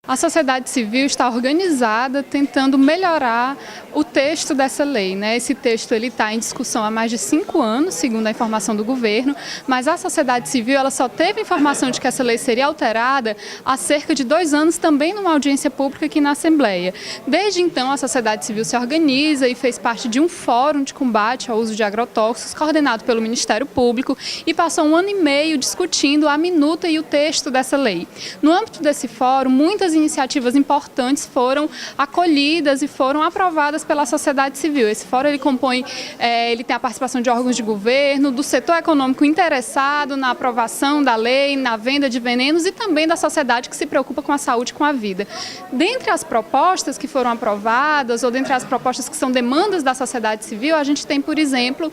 A sociedade civil está organizada tentando melhorar o texto dessa lei, né? Esse texto está em discussão há mais de 5 anos, segundo a informação do governo, mas a sociedade civil ela só teve informação de que essa lei seria alterada há cerca de 2 anos, também numa audiência pública aqui na Assembleia. Desde então, a sociedade civil se organiza e fez parte de um fórum de combate ao uso de agrotóxicos, coordenado pelo Ministério Público, e passou 1 ano e meio discutindo a minuta e o texto dessa lei. No âmbito desse fórum, muitas iniciativas importantes foram acolhidas e foram aprovadas pela sociedade civil. Esse fórum ele tem a participação de órgãos de governo, do setor econômico interessado na aprovação da lei, na venda de venenos e também da sociedade que se preocupa com a saúde e com a vida. Dentre as propostas que foram aprovadas ou dentre as propostas que são demandas da sociedade civil, a gente tem, por exemplo,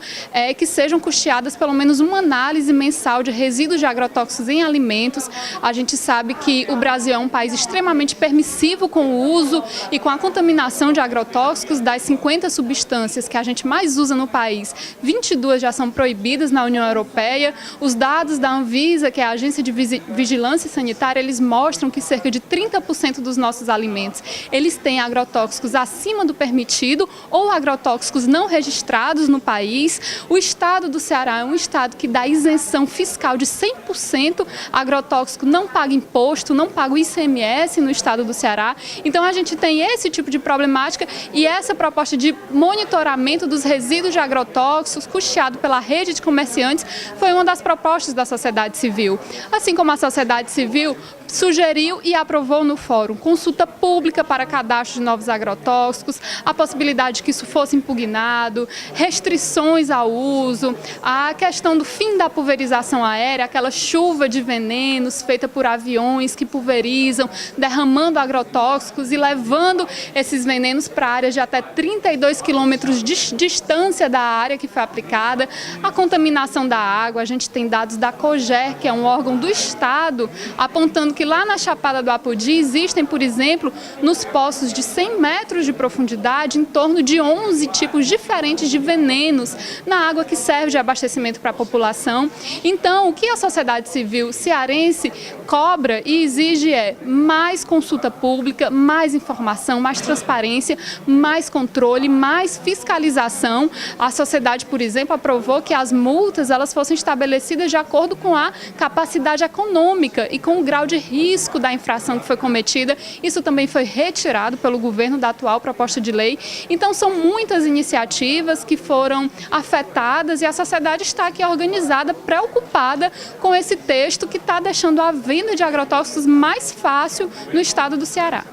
que sejam custeadas pelo menos uma análise mensal de resíduos de agrotóxicos em alimentos. A gente sabe que o Brasil é um país extremamente permissivo com o uso e com a contaminação de agrotóxicos. Das 50 substâncias que a gente mais usa no país, 22 já são proibidas na União Europeia. Os dados da Anvisa, que é a Agência de Vigilância Sanitária, eles mostram que cerca de 30% dos nossos alimentos eles têm agrotóxicos acima do permitido ou agrotóxicos não registrados no país. O estado do Ceará é um estado que dá isenção fiscal de 100%, agrotóxico não paga imposto, não paga o ICMS no estado do Ceará. Então a gente tem esse tipo de problemática e essa proposta de monitoramento dos resíduos de agrotóxicos custeado pela rede de comerciantes foi uma das propostas da sociedade civil. Assim como a sociedade civil sugeriu e aprovou no fórum consulta pública para cadastro de novos agrotóxicos, a possibilidade de que isso fosse impugnado, restrições ao uso, a questão do fim da pulverização aérea, aquela chuva de venenos feita por aviões que pulverizam, derramando agrotóxicos e levando esses venenos para áreas de até 32 quilômetros de distância da área que foi aplicada, a contaminação da água. A gente tem dados da COGER, que é um órgão do Estado, apontando que lá na Chapada do Apodi existem, por exemplo, nos poços de 100 metros de profundidade, em torno de 11 tipos diferentes de venenos na água que serve de abastecimento para a população. Então, o que a sociedade civil cearense cobra e exige é mais consulta pública, mais informação, mais transparência, mais controle, mais fiscalização. A sociedade, por exemplo, aprovou que as multas elas fossem estabelecidas de acordo com a capacidade econômica e com o grau de risco da infração que foi cometida. Isso também foi retirado pelo governo da atual proposta de lei. Então são muitas iniciativas que foram afetadas e a sociedade está aqui organizada, preocupada com esse texto que está deixando a venda de agrotóxicos mais fácil no estado do Ceará.